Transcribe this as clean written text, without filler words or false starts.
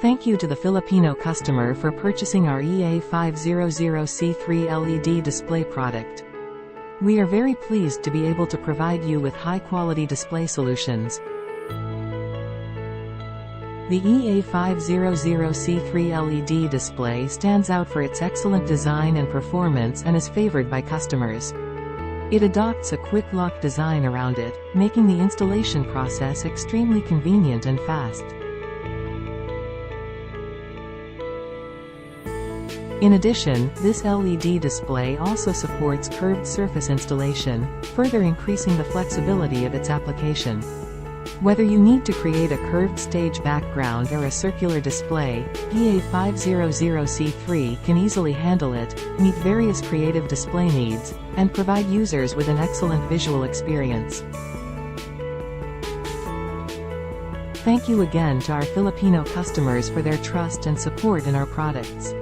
Thank you to the Filipino customer for purchasing our EA500C3 LED display product. We are very pleased to be able to provide you with high-quality display solutions. The EA500C3 LED display stands out for its excellent design and performance and is favored by customers. It adopts a quick lock design around it, making the installation process extremely convenient and fast. In addition, this LED display also supports curved surface installation, further increasing the flexibility of its application. Whether you need to create a curved stage background or a circular display, EA500C3 can easily handle it, meet various creative display needs, and provide users with an excellent visual experience. Thank you again to our Filipino customers for their trust and support in our products.